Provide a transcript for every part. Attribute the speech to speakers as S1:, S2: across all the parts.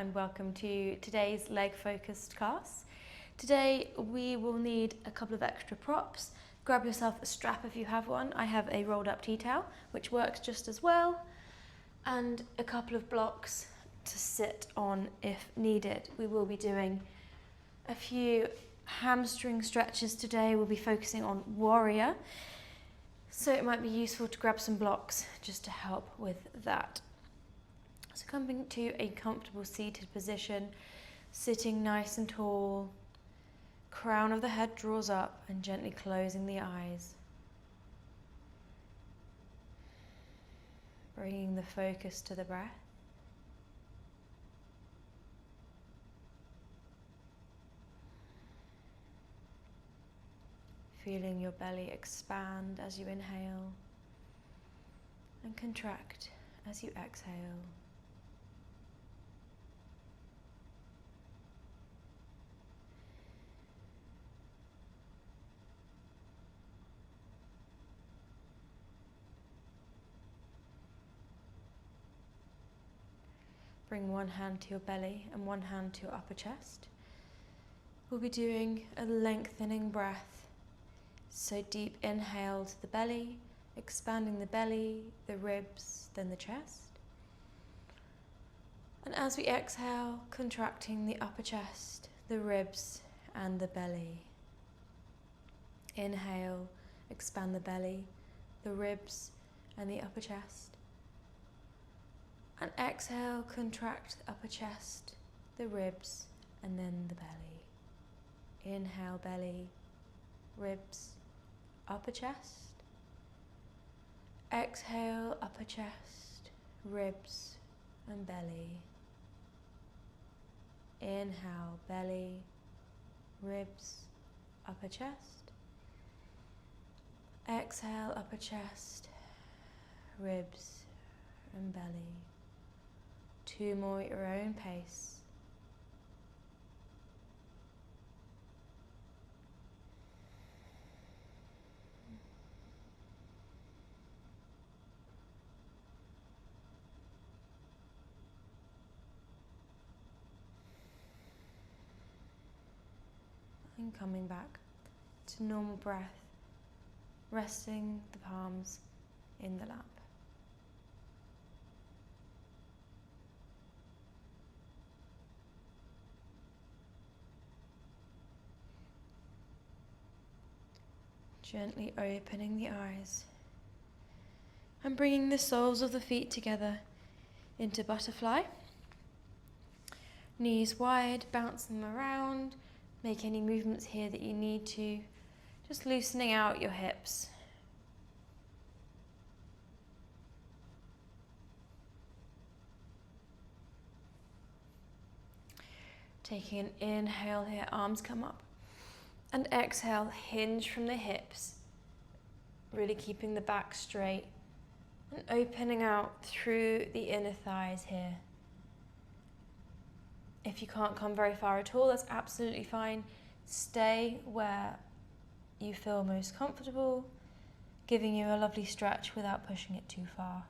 S1: and welcome to today's leg focused class. Today we will need a couple of extra props. Grab yourself a strap if you have one. I have a rolled up tea towel which works just as well, and a couple of blocks to sit on if needed. We will be doing a few hamstring stretches today. We'll be focusing on warrior, so it might be useful to grab some blocks just to help with that. So coming to a comfortable seated position, sitting nice and tall, crown of the head draws up and gently closing the eyes. Bringing the focus to the breath. Feeling your belly expand as you inhale and contract as you exhale. Bring one hand to your belly and one hand to your upper chest. We'll be doing a lengthening breath. So deep inhale to the belly, expanding the belly, the ribs, then the chest. And as we exhale, contracting the upper chest, the ribs and the belly. Inhale, expand the belly, the ribs and the upper chest. And exhale, contract the upper chest, the ribs, and then the belly. Inhale, belly, ribs, upper chest. Exhale, upper chest, ribs, and belly. Inhale, belly, ribs, upper chest. Exhale, upper chest, ribs, and belly. Two more at your own pace. And coming back to normal breath, resting the palms in the lap. Gently opening the eyes and bringing the soles of the feet together into butterfly. Knees wide, bounce them around. Make any movements here that you need to. Just loosening out your hips. Taking an inhale here, arms come up. And exhale, hinge from the hips, really keeping the back straight and opening out through the inner thighs here. If you can't come very far at all, that's absolutely fine. Stay where you feel most comfortable, giving you a lovely stretch without pushing it too far.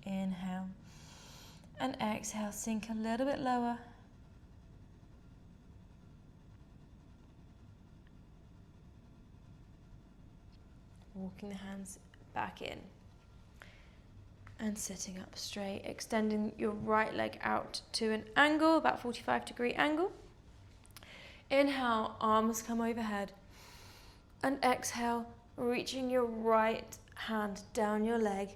S1: Inhale. And exhale, sink a little bit lower. Walking the hands back in. And sitting up straight, extending your right leg out to an angle, about 45-degree angle. Inhale, arms come overhead. And exhale, reaching your right hand down your leg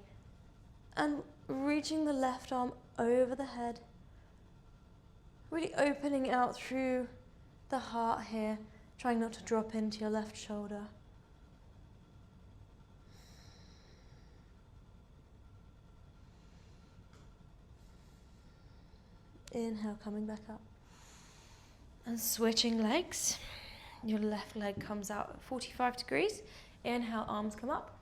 S1: and reaching the left arm over the head, really opening out through the heart here, trying not to drop into your left shoulder. Inhale, coming back up and switching legs. Your left leg comes out at 45 degrees. Inhale, arms come up.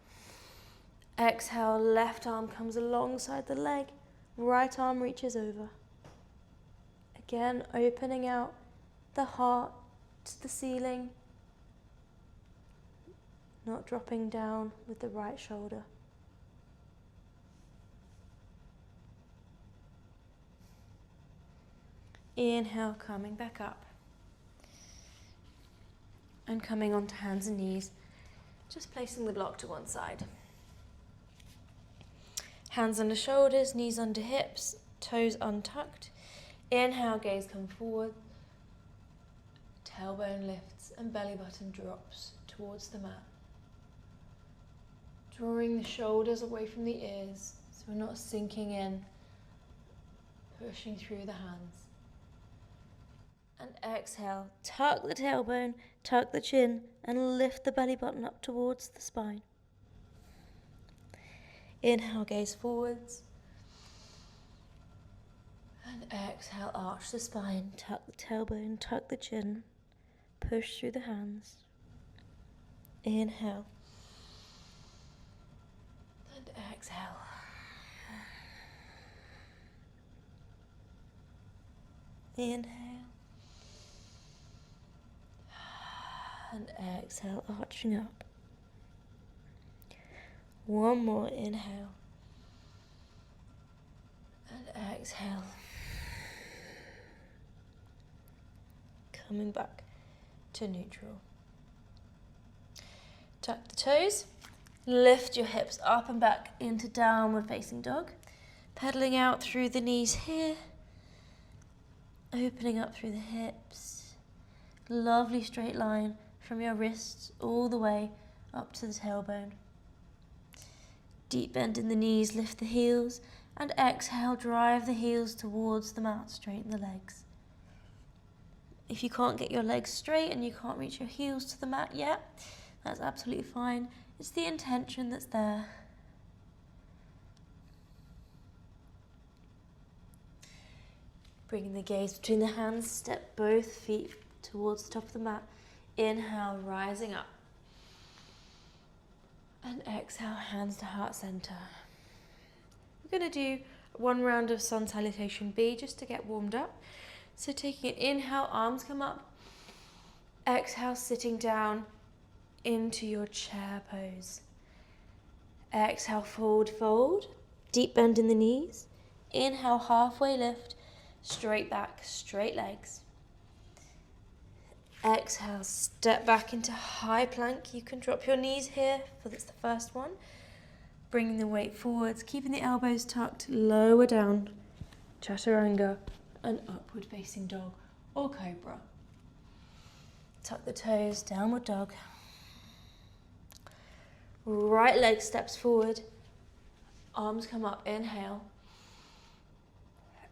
S1: Exhale, left arm comes alongside the leg. Right arm reaches over. Again, opening out the heart to the ceiling, not dropping down with the right shoulder. Inhale, coming back up. And coming onto hands and knees, just placing the block to one side. Hands under shoulders, knees under hips, toes untucked. Inhale, gaze come forward. Tailbone lifts and belly button drops towards the mat. Drawing the shoulders away from the ears so we're not sinking in, pushing through the hands. And exhale, tuck the tailbone, tuck the chin, and lift the belly button up towards the spine. Inhale, gaze forwards. And exhale, arch the spine, tuck the tailbone, tuck the chin, push through the hands. Inhale. And exhale. Inhale. And exhale, arching up. One more, inhale. And exhale. Coming back to neutral. Tuck the toes. Lift your hips up and back into downward facing dog. Pedaling out through the knees here. Opening up through the hips. Lovely straight line from your wrists all the way up to the tailbone. Deep bend in the knees, lift the heels, and exhale, drive the heels towards the mat, straighten the legs. If you can't get your legs straight and you can't reach your heels to the mat yet, that's absolutely fine. It's the intention that's there. Bringing the gaze between the hands, step both feet towards the top of the mat. Inhale, rising up. And exhale, hands to heart center. We're going to do one round of sun salutation B just to get warmed up. So taking an inhale, arms come up. Exhale, sitting down into your chair pose. Exhale, forward fold. Deep bend in the knees. Inhale, halfway lift. Straight back, straight legs. Exhale, step back into high plank. You can drop your knees here, for that's the first one. Bringing the weight forwards, keeping the elbows tucked, lower down. Chaturanga and upward facing dog or cobra. Tuck the toes, downward dog. Right leg steps forward. Arms come up, inhale.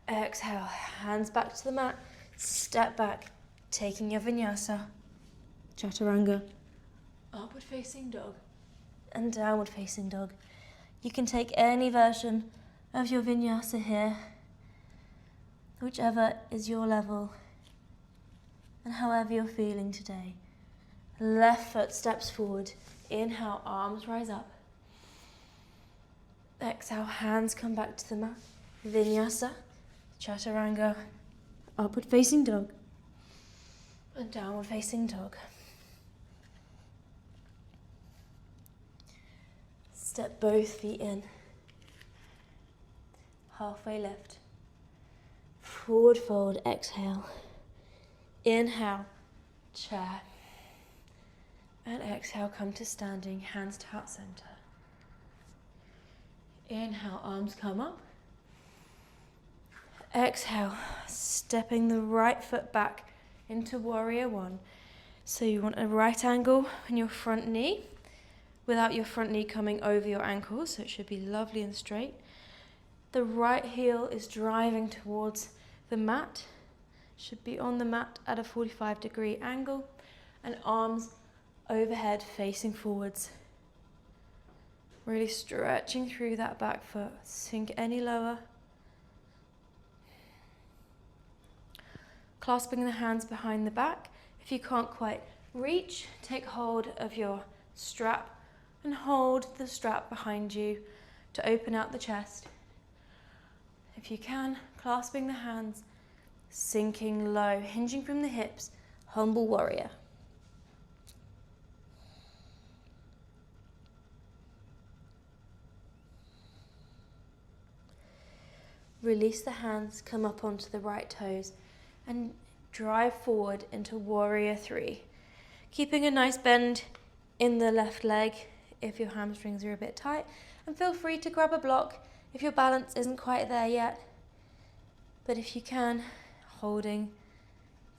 S1: Exhale, hands back to the mat. Step back. Taking your vinyasa, chaturanga, upward facing dog, and downward facing dog. You can take any version of your vinyasa here, whichever is your level, and however you're feeling today. Left foot steps forward. Inhale, arms rise up. Exhale, hands come back to the mat. Vinyasa, chaturanga, upward facing dog. And downward facing dog. Step both feet in. Halfway lift. Forward fold, exhale. Inhale, chair. And exhale, come to standing, hands to heart center. Inhale, arms come up. Exhale, stepping the right foot back into warrior one. So you want a right angle in your front knee without your front knee coming over your ankles, so it should be lovely and straight. The right heel is driving towards the mat, should be on the mat at a 45-degree angle, and arms overhead facing forwards. Really stretching through that back foot, sink any lower. Clasping the hands behind the back. If you can't quite reach, take hold of your strap and hold the strap behind you to open out the chest. If you can, clasping the hands, sinking low, hinging from the hips, humble warrior. Release the hands, come up onto the right toes, and drive forward into warrior 3. Keeping a nice bend in the left leg if your hamstrings are a bit tight, and feel free to grab a block if your balance isn't quite there yet. But if you can, holding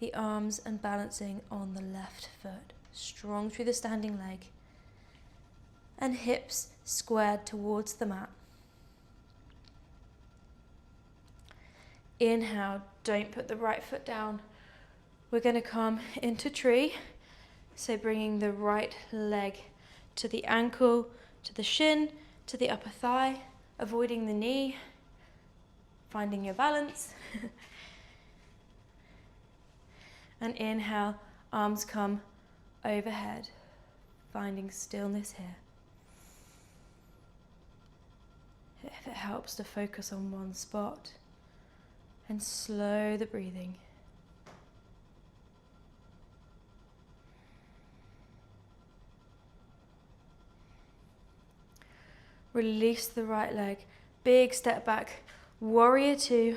S1: the arms and balancing on the left foot, strong through the standing leg, and hips squared towards the mat. Inhale, don't put the right foot down. We're going to come into tree, so bringing the right leg to the ankle, to the shin, to the upper thigh, avoiding the knee, finding your balance. And inhale, arms come overhead, finding stillness here. If it helps to focus on one spot, and slow the breathing. Release the right leg, big step back, warrior 2.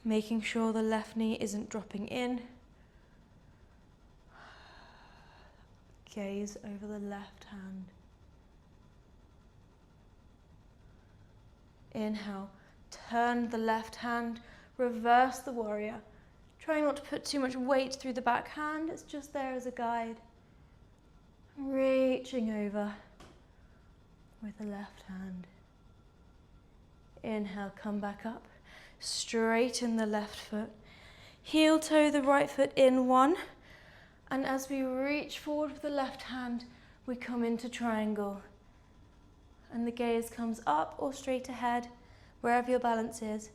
S1: Making sure the left knee isn't dropping in. Gaze over the left hand. Inhale, turn the left hand, reverse the warrior. Try not to put too much weight through the back hand, it's just there as a guide. Reaching over with the left hand. Inhale, come back up. Straighten the left foot. Heel toe the right foot in 1. And as we reach forward with the left hand, we come into triangle. And the gaze comes up or straight ahead, wherever your balance is.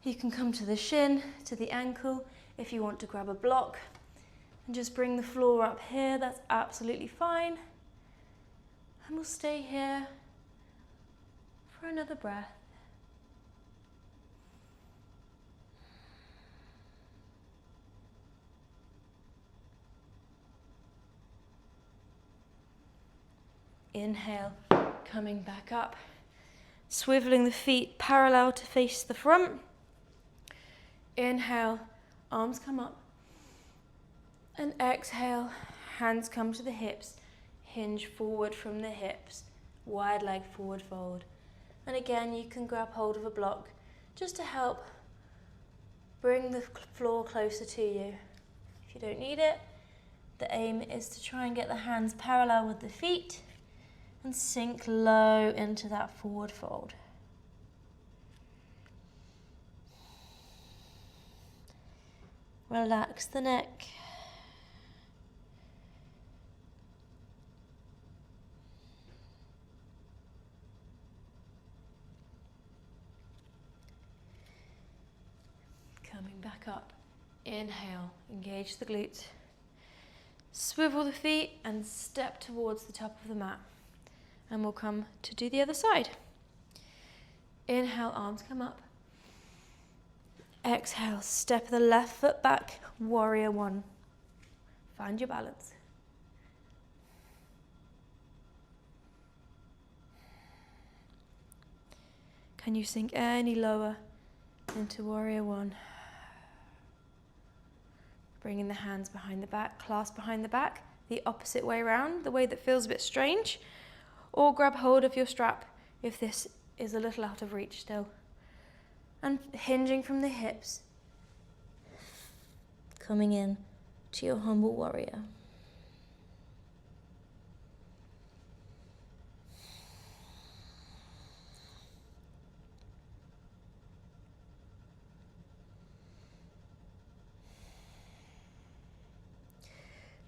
S1: You can come to the shin, to the ankle, if you want to grab a block. And just bring the floor up here, that's absolutely fine. And we'll stay here for another breath. Inhale, coming back up, swiveling the feet parallel to face the front. Inhale, arms come up. And exhale, hands come to the hips. Hinge forward from the hips, wide leg forward fold. And again, you can grab hold of a block just to help bring the floor closer to you. If you don't need it, the aim is to try and get the hands parallel with the feet and sink low into that forward fold. Relax the neck. Coming back up. Inhale, engage the glutes. Swivel the feet and step towards the top of the mat. And we'll come to do the other side. Inhale, arms come up. Exhale, step the left foot back, warrior 1. Find your balance. Can you sink any lower into warrior 1? Bringing the hands behind the back, clasp behind the back, the opposite way around, the way that feels a bit strange. Or grab hold of your strap if this is a little out of reach still. And hinging from the hips, coming in to your humble warrior.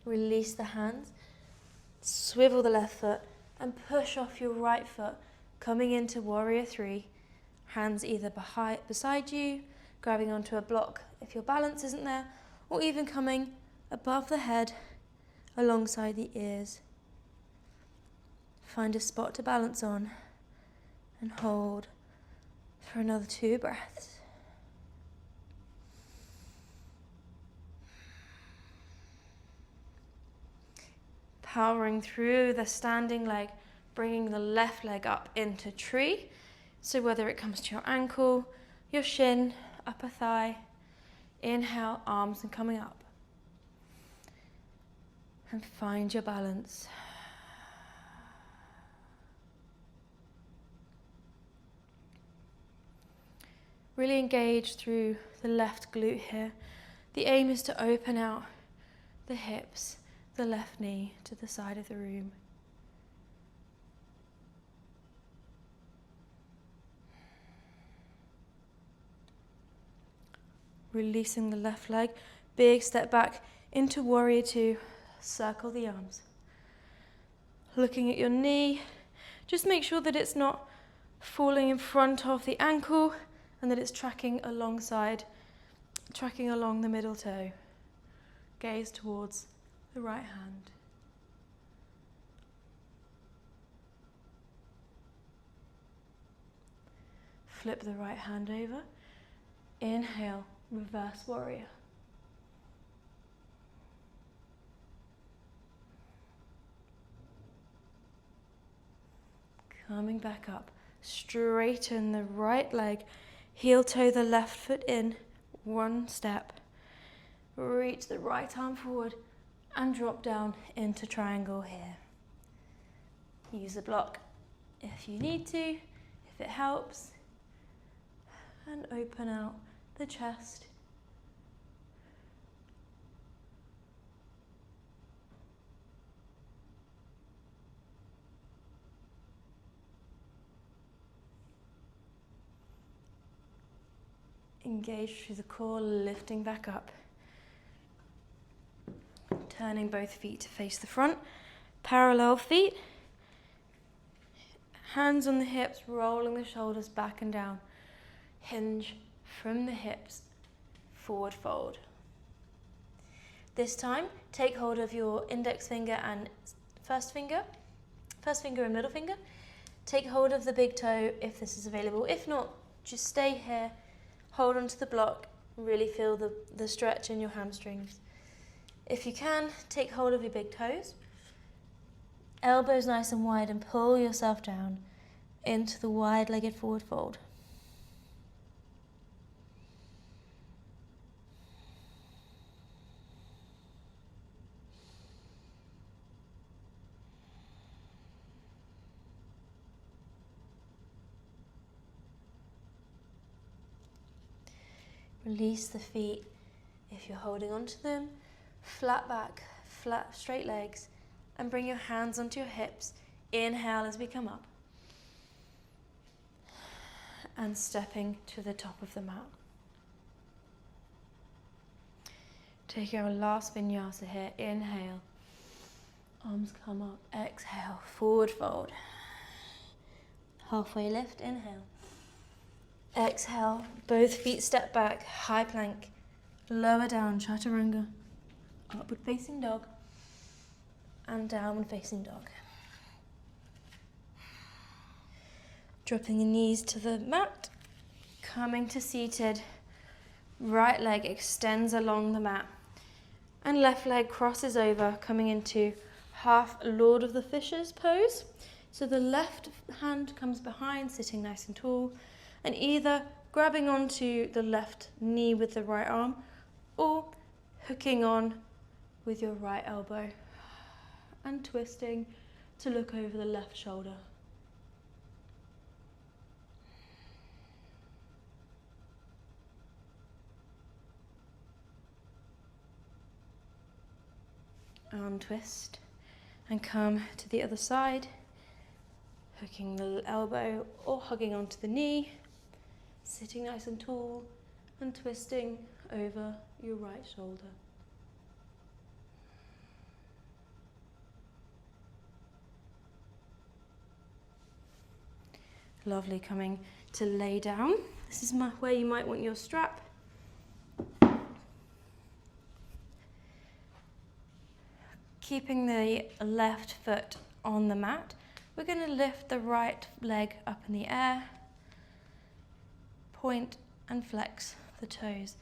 S1: Release the hands, swivel the left foot and push off your right foot, coming into warrior 3. Hands either beside you, grabbing onto a block if your balance isn't there, or even coming above the head, alongside the ears. Find a spot to balance on and hold for another 2 breaths. Powering through the standing leg, bringing the left leg up into tree. So whether it comes to your ankle, your shin, upper thigh. Inhale, arms and coming up. And find your balance. Really engage through the left glute here. The aim is to open out the hips, the left knee to the side of the room. Releasing the left leg, big step back into warrior two, circle the arms. Looking at your knee, just make sure that it's not falling in front of the ankle and that it's tracking along the middle toe. Gaze towards the right hand. Flip the right hand over. Inhale, reverse warrior. Coming back up, straighten the right leg, heel toe the left foot in, one step. Reach the right arm forward and drop down into triangle here. Use a block if you need to, if it helps. And open out the chest. Engage through the core, lifting back up. Turning both feet to face the front. Parallel feet. Hands on the hips, rolling the shoulders back and down. Hinge from the hips, forward fold. This time, take hold of your index finger and first finger and middle finger. Take hold of the big toe if this is available. If not, just stay here. Hold onto the block, really feel the stretch in your hamstrings. If you can, take hold of your big toes. Elbows nice and wide and pull yourself down into the wide-legged forward fold. Release the feet if you're holding onto them. Flat back, flat, straight legs, and bring your hands onto your hips. Inhale as we come up. And stepping to the top of the mat. Take our last vinyasa here. Inhale. Arms come up. Exhale. Forward fold. Halfway lift. Inhale. Exhale, both feet step back, high plank, lower down, chaturanga, upward facing dog, and downward facing dog. Dropping the knees to the mat, coming to seated, right leg extends along the mat, and left leg crosses over, coming into half Lord of the Fishes pose. So the left hand comes behind, sitting nice and tall, and either grabbing onto the left knee with the right arm or hooking on with your right elbow and twisting to look over the left shoulder. Untwist and come to the other side, hooking the elbow or hugging onto the knee. Sitting nice and tall and twisting over your right shoulder. Lovely, coming to lay down. This is where you might want your strap. Keeping the left foot on the mat, we're going to lift the right leg up in the air. Point and flex the toes.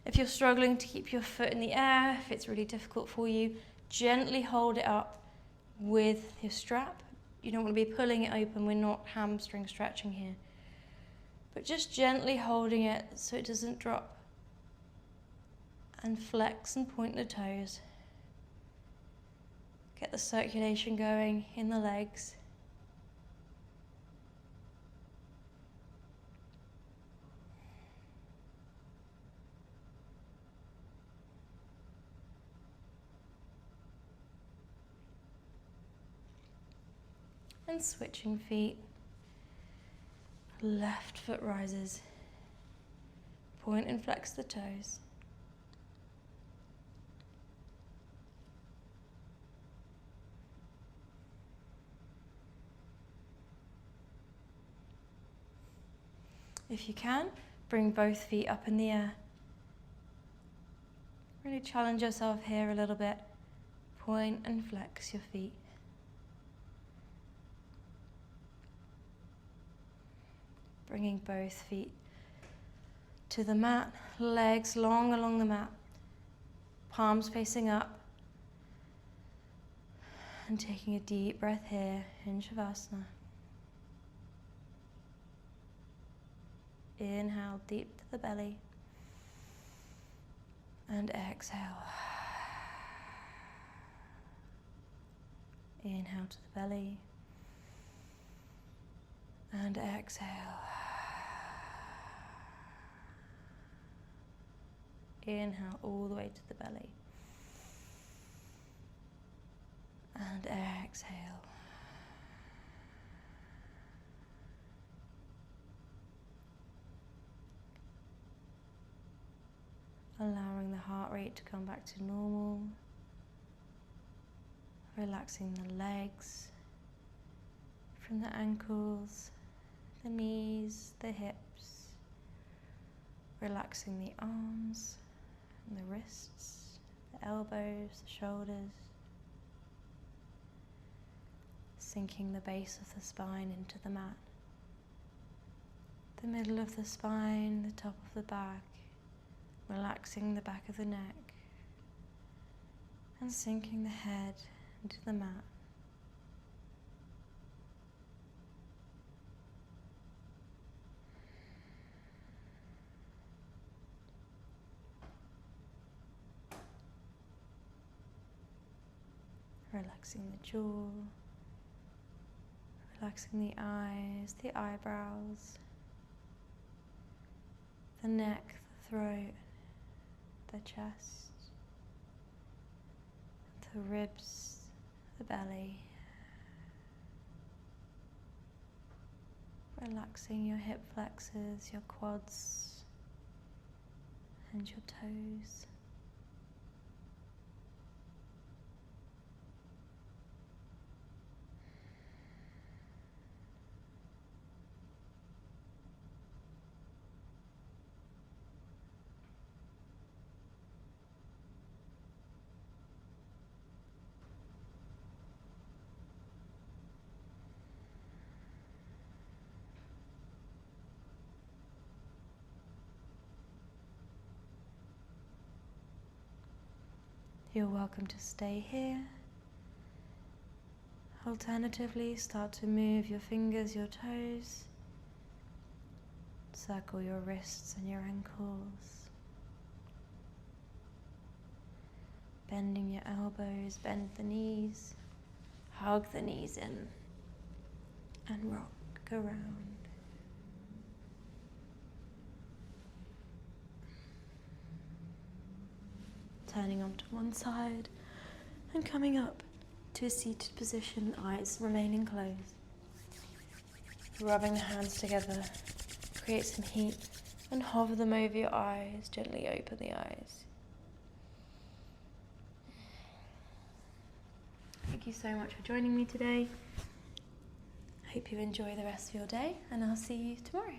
S1: If you're struggling to keep your foot in the air, if it's really difficult for you, gently hold it up with your strap. You don't want to be pulling it open. We're not hamstring stretching here. but just gently holding it so it doesn't drop. And flex and point the toes. Get the circulation going in the legs. And switching feet. Left foot rises. Point and flex the toes. If you can, bring both feet up in the air. Really challenge yourself here a little bit. Point and flex your feet. Bringing both feet to the mat, legs long along the mat, palms facing up. And taking a deep breath here in Shavasana. Inhale deep to the belly. And exhale. Inhale to the belly. And exhale. Inhale all the way to the belly. And exhale. Allowing the heart rate to come back to normal. Relaxing the legs from the ankles, the knees, the hips. Relaxing the arms and the wrists, the elbows, the shoulders. Sinking the base of the spine into the mat. The middle of the spine, the top of the back. Relaxing the back of the neck. And sinking the head into the mat. Relaxing the jaw. Relaxing the eyes, the eyebrows, the neck, the throat, the chest, the ribs, the belly. Relaxing your hip flexors, your quads, and your toes. You're welcome to stay here. Alternatively, start to move your fingers, your toes. Circle your wrists and your ankles. Bending your elbows, bend the knees. Hug the knees in and rock around. Turning onto one side and coming up to a seated position, eyes remaining closed. Rubbing the hands together, create some heat and hover them over your eyes, gently open the eyes. Thank you so much for joining me today. I hope you enjoy the rest of your day and I'll see you tomorrow.